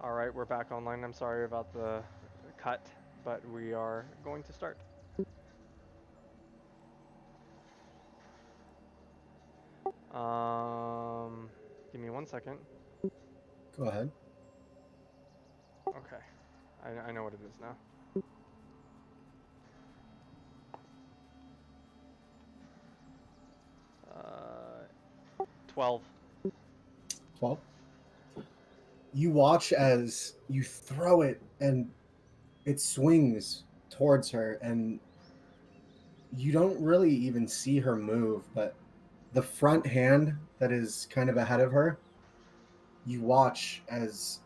All right, we're back online. I'm sorry about the cut, but we are going to start. Um, Give me 1 second. Go ahead. Okay, I know what it is now. 12. 12. You watch as you throw it and it swings towards her, and you don't really even see her move, but the front hand that is kind of ahead of her, you watch as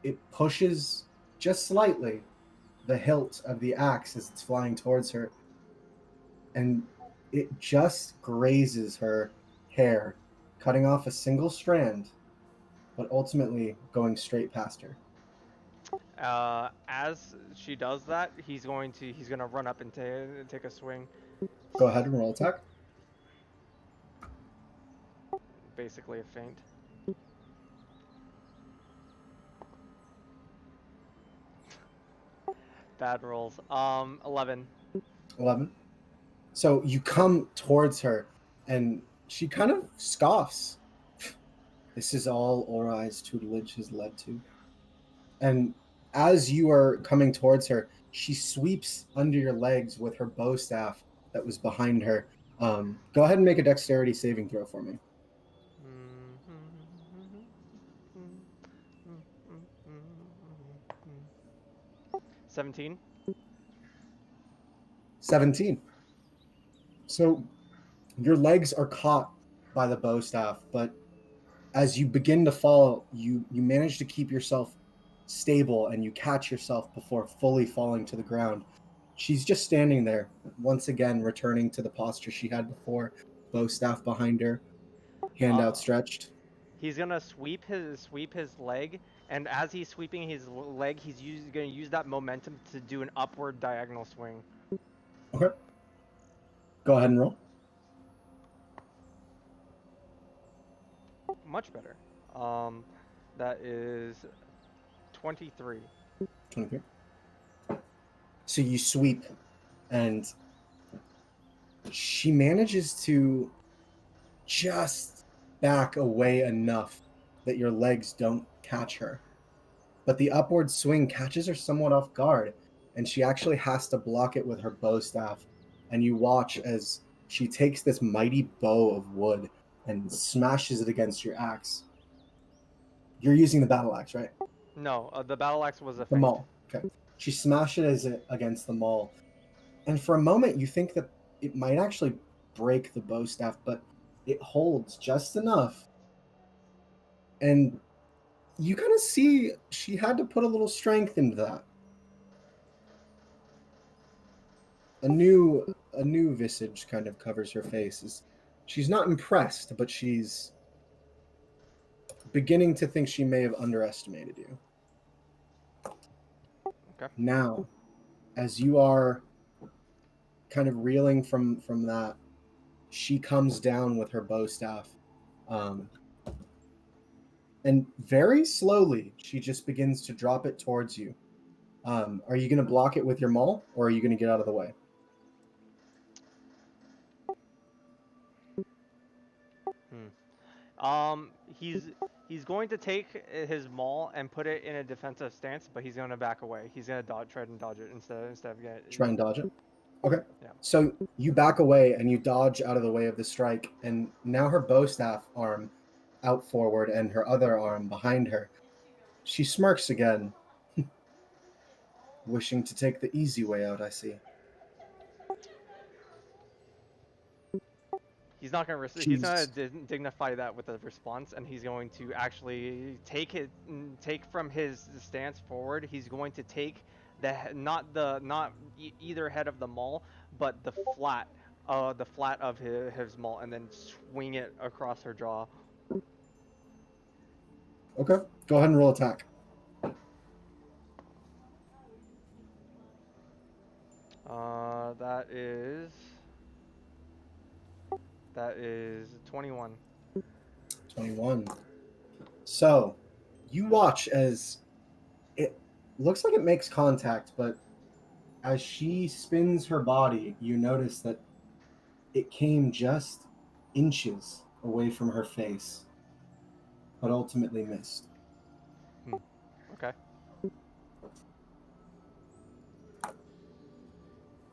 it pushes just slightly the hilt of the axe as it's flying towards her, and it just grazes her hair, cutting off a single strand, but ultimately going straight past her. As she does that, he's gonna run up and take a swing. Go ahead and roll attack. Basically a feint. Bad rolls. 11. 11. So you come towards her, and she kind of scoffs. This is all Orai's tutelage has led to. And as you are coming towards her, she sweeps under your legs with her bow staff that was behind her. Go ahead and make a dexterity saving throw for me. 17. 17. So your legs are caught by the bow staff, but as you begin to fall, you manage to keep yourself stable and you catch yourself before fully falling to the ground. She's just standing there, once again returning to the posture she had before, bow staff behind her, hand Uh, outstretched. he's gonna sweep his leg, and as he's sweeping his leg, gonna use that momentum to do an upward diagonal swing. Okay, go ahead and roll. Much better. Um, that is 23. 23. So you sweep, and she manages to just back away enough that your legs don't catch her. But the upward swing catches her somewhat off guard, and she actually has to block it with her bow staff. And you watch as she takes this mighty bow of wood and smashes it against your axe. You're using the battle axe, right? No, the battle axe was a The feint. maul. Okay. She smashes it against the maul, and for a moment you think that it might actually break the bow staff, but it holds just enough. And you kind of see she had to put a little strength into that. A new visage kind of covers her face. She's not impressed, but she's beginning to think she may have underestimated you. Okay. Now, as you are kind of reeling from that, she comes down with her bow staff, um, and very slowly she just begins to drop it towards you. Are you going to block it with your maul, or are you going to get out of the way? He's going to take his maul and put it in a defensive stance, but he's going to back away. He's going to try and dodge it instead of getting. Try and dodge it. Okay. Yeah. So you back away and you dodge out of the way of the strike, and now her bow staff arm out forward and her other arm behind her. She smirks again, wishing to take the easy way out, I see. He's gonna She's dignify that with a response, and he's going to actually take from his stance forward. He's going to take not either head of the maul, but the flat of his maul, and then swing it across her jaw. okay. Go ahead and roll attack. Uh, that is that is 21. 21. So you watch as looks like it makes contact, but as she spins her body, you notice that it came just inches away from her face, but ultimately missed. Okay.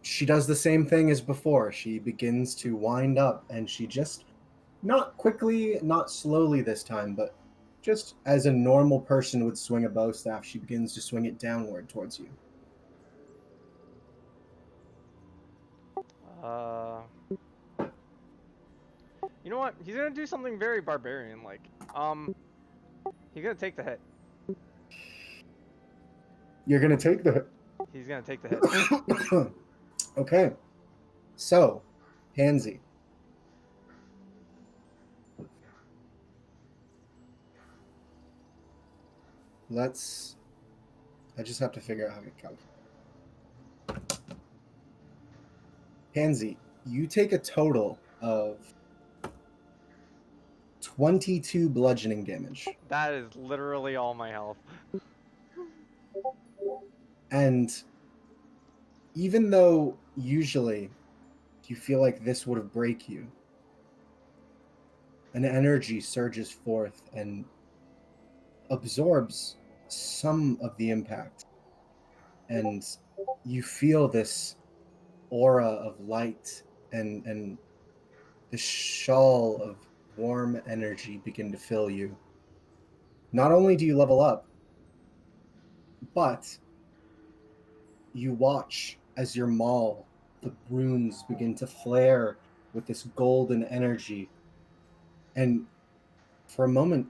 She does the same thing as before. She begins to wind up, and she just, not quickly, not slowly this time, but just as a normal person would swing a bow staff, she begins to swing it downward towards you. Uh, you know what? He's gonna do something very barbarian-like. He's gonna take the hit. You're going to take the He's gonna take the hit. Okay. So, Pansy. I just have to figure out how to calculate. Pansy, you take a total of 22 bludgeoning damage. That is literally all my health. And even though usually you feel like this would have break you, an energy surges forth and absorbs some of the impact. And you feel this aura of light and the shawl of warm energy begin to fill you. Not only do you level up, but you watch as your maul, the runes begin to flare with this golden energy. And for a moment,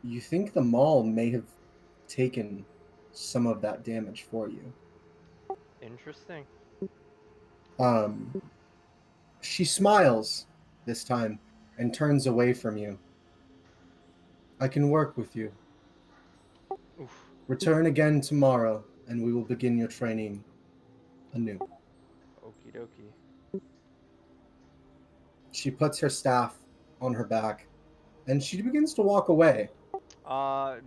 you think the maul may have taken some of that damage for you. Interesting. Um, she smiles this time and turns away from you. I can work with you. Oof. Return again tomorrow, and we will begin your training anew. Okie dokie. She puts her staff on her back, and she begins to walk away.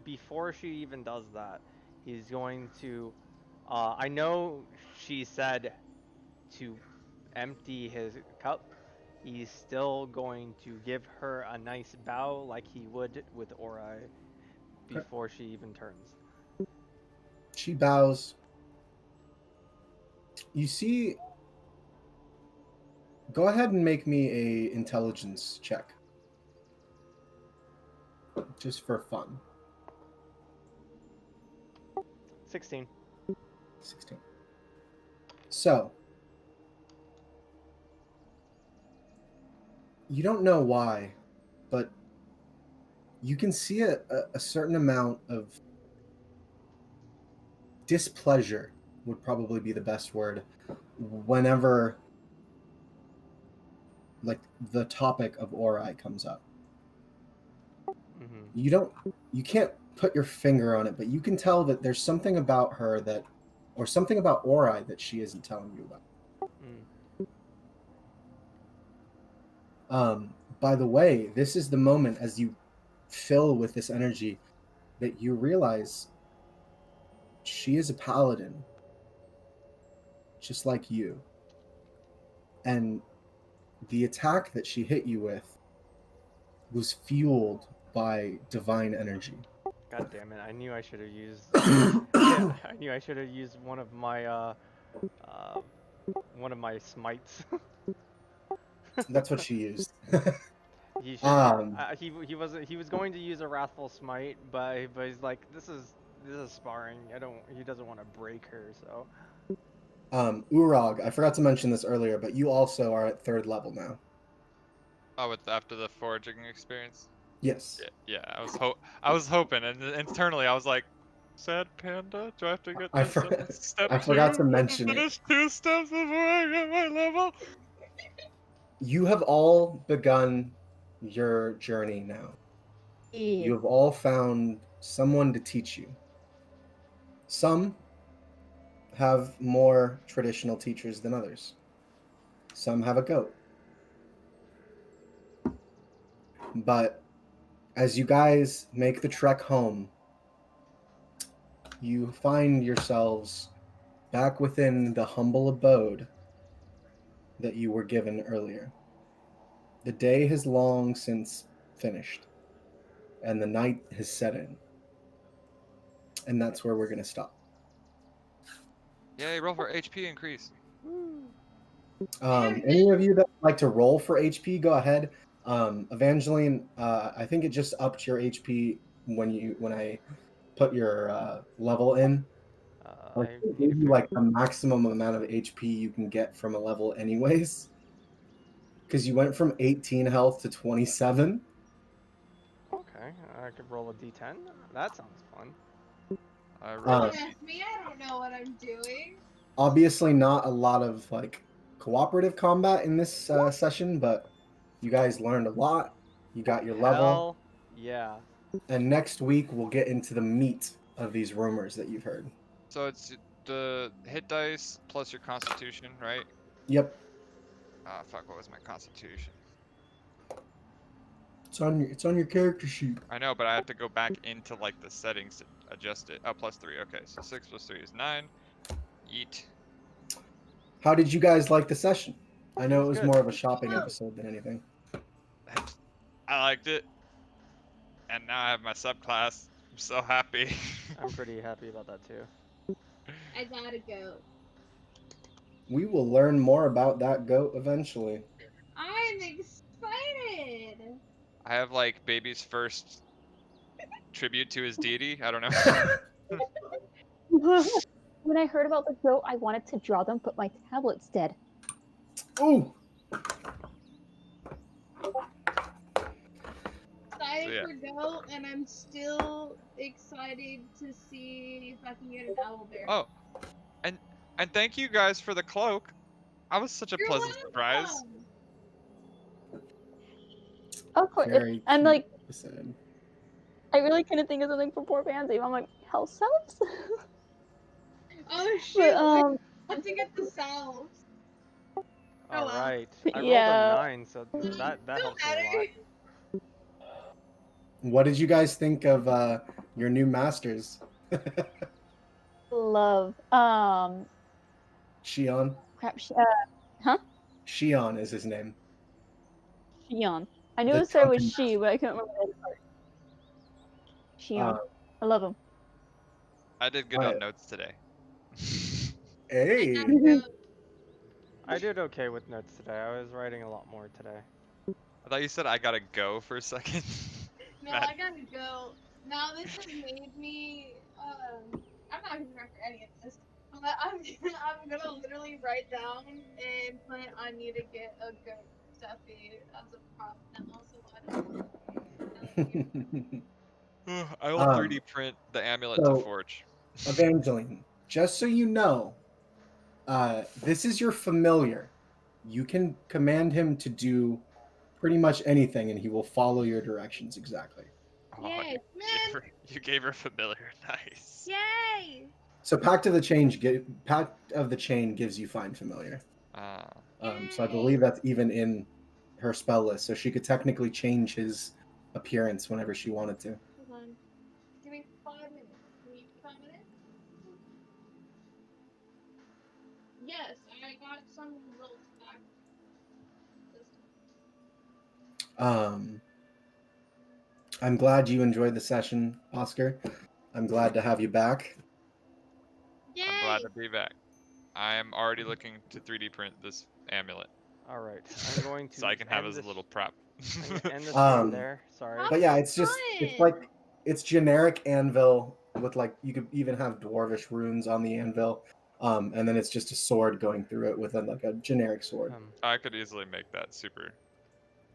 Before she even does that, he's going to. I know she said to empty his cup. He's still going to give her a nice bow like he would with Ori Okay. before she even turns. She bows. You see, go ahead and make me a intelligence check. Just for fun. 16. 16. So, you don't know why, but you can see a certain amount of displeasure, would probably be the best word, whenever like the topic of Ori comes up. Mm-hmm. You can't put your finger on it, but you can tell that there's something about her that, or something about Ori that she isn't telling you about. By the way, this is the moment as you fill with this energy that you realize she is a paladin, just like you. And the attack that she hit you with was fueled by divine energy. God damn it! I knew I should have used. I knew I should have used uh, one of my smites. That's what she used. He should. um, He was going to use a wrathful smite, but he's like, this is sparring. He doesn't want to break her, so. Urag, I forgot to mention this earlier, but you also are at 3rd level now. Oh, with after the foraging experience. Yes. Yeah. I was hoping, and internally I was like, sad panda. Do I have to get I, to step I 2? forgot to Do I have mention it. finish 2 steps before I get my level? You have all begun your journey now. You have all found someone to teach you. Some have more traditional teachers than others. Some have a goat. But as you guys make the trek home, you find yourselves back within the humble abode that you were given earlier. The day has long since finished, and the night has set in. And that's where we're going to stop. Yay, roll for HP increase. Any of you that would like to roll for HP, go ahead. Evangeline, I think it just upped your HP when I put your level in. Like, I it need gave to you figure. like the maximum amount of HP you can get from a level, anyways. Because you went from 18 health to 27. Okay, I could roll a d10. That sounds fun. I rolled Uh, a Don't ask me, I don't know what I'm doing. Obviously, not a lot of like cooperative combat in this session, but you guys learned a lot. You got your level, Hell yeah. and next week we'll get into the meat of these rumors that you've heard. So it's the hit dice plus your constitution, right? Yep, Ah, fuck, what was my constitution? it's on your character sheet. I know, but I have to go back into like the settings to adjust it. Oh, +3. Okay, so 6 plus 3 is 9. Yeet. How did you guys like the session? I know it was Good. more of a shopping episode than anything. I liked it. And now I have my subclass. I'm so happy. I'm pretty happy about that too. I gotta go. We will learn more about that goat eventually. I'm excited. I have like baby's first tribute to his deity. I don't know. When I heard about the goat, I wanted to draw them, but my tablet's dead. Ooh, Excited So, yeah. for Go, and I'm still excited to see if I can get an owlbear. Oh, and thank you guys for the cloak. I was such a You're pleasant surprise. welcome. Of course, very and cute like episode. I really couldn't think of something for poor Pansy. I'm like, house elves? Oh shoot! But I have to get the salves. Oh, All well. right. I rolled a Yeah. 9, so that Don't helps me a matter. lot. What did you guys think of your new masters? love. Shion. Crap. Shion is his name. Shion. I knew The it started with drunken she, but I couldn't remember the other part. Shion. I love him. I did good on notes today. Hey. I gotta go. I did okay with notes today. I was writing a lot more today. I thought you said I gotta go for a second. No, Matt. I gotta go. Now this has made me. I'm not gonna remember any of this. But I'm gonna literally write down and put I need to get a goat stuffy as a prop now, so I don't. I will 3D print the amulet to so- forge. Evangeline, just so you know, this is your familiar. You can command him to do pretty much anything, and he will follow your directions exactly. Oh, Yay, man! you gave her familiar. Nice. Yay! So Pact of the Chain gives you find familiar. So I believe that's even in her spell list, so she could technically change his appearance whenever she wanted to. Hold on. Give me 5 minutes. Can you 5 minutes? Yes, I got some little back. I'm glad you enjoyed the session, Oscar. I'm glad to have you back. Yay! I'm glad to be back. I am already looking to 3D print this amulet All right. I'm going to so I can have end as a this- little prop. I'm gonna end the stream Um, there. Sorry. But yeah, it's like it's generic anvil with like you could even have dwarvish runes on the anvil, and then it's just a sword going through it with like a generic sword. I could easily make that super.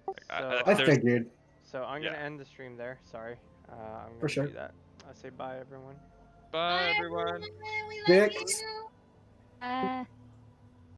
Like, So- I there's- figured. So I'm gonna Yeah. end the stream there. Sorry. I'm gonna For sure. do that. I say bye, everyone. Bye, everyone. We love Dicks. you.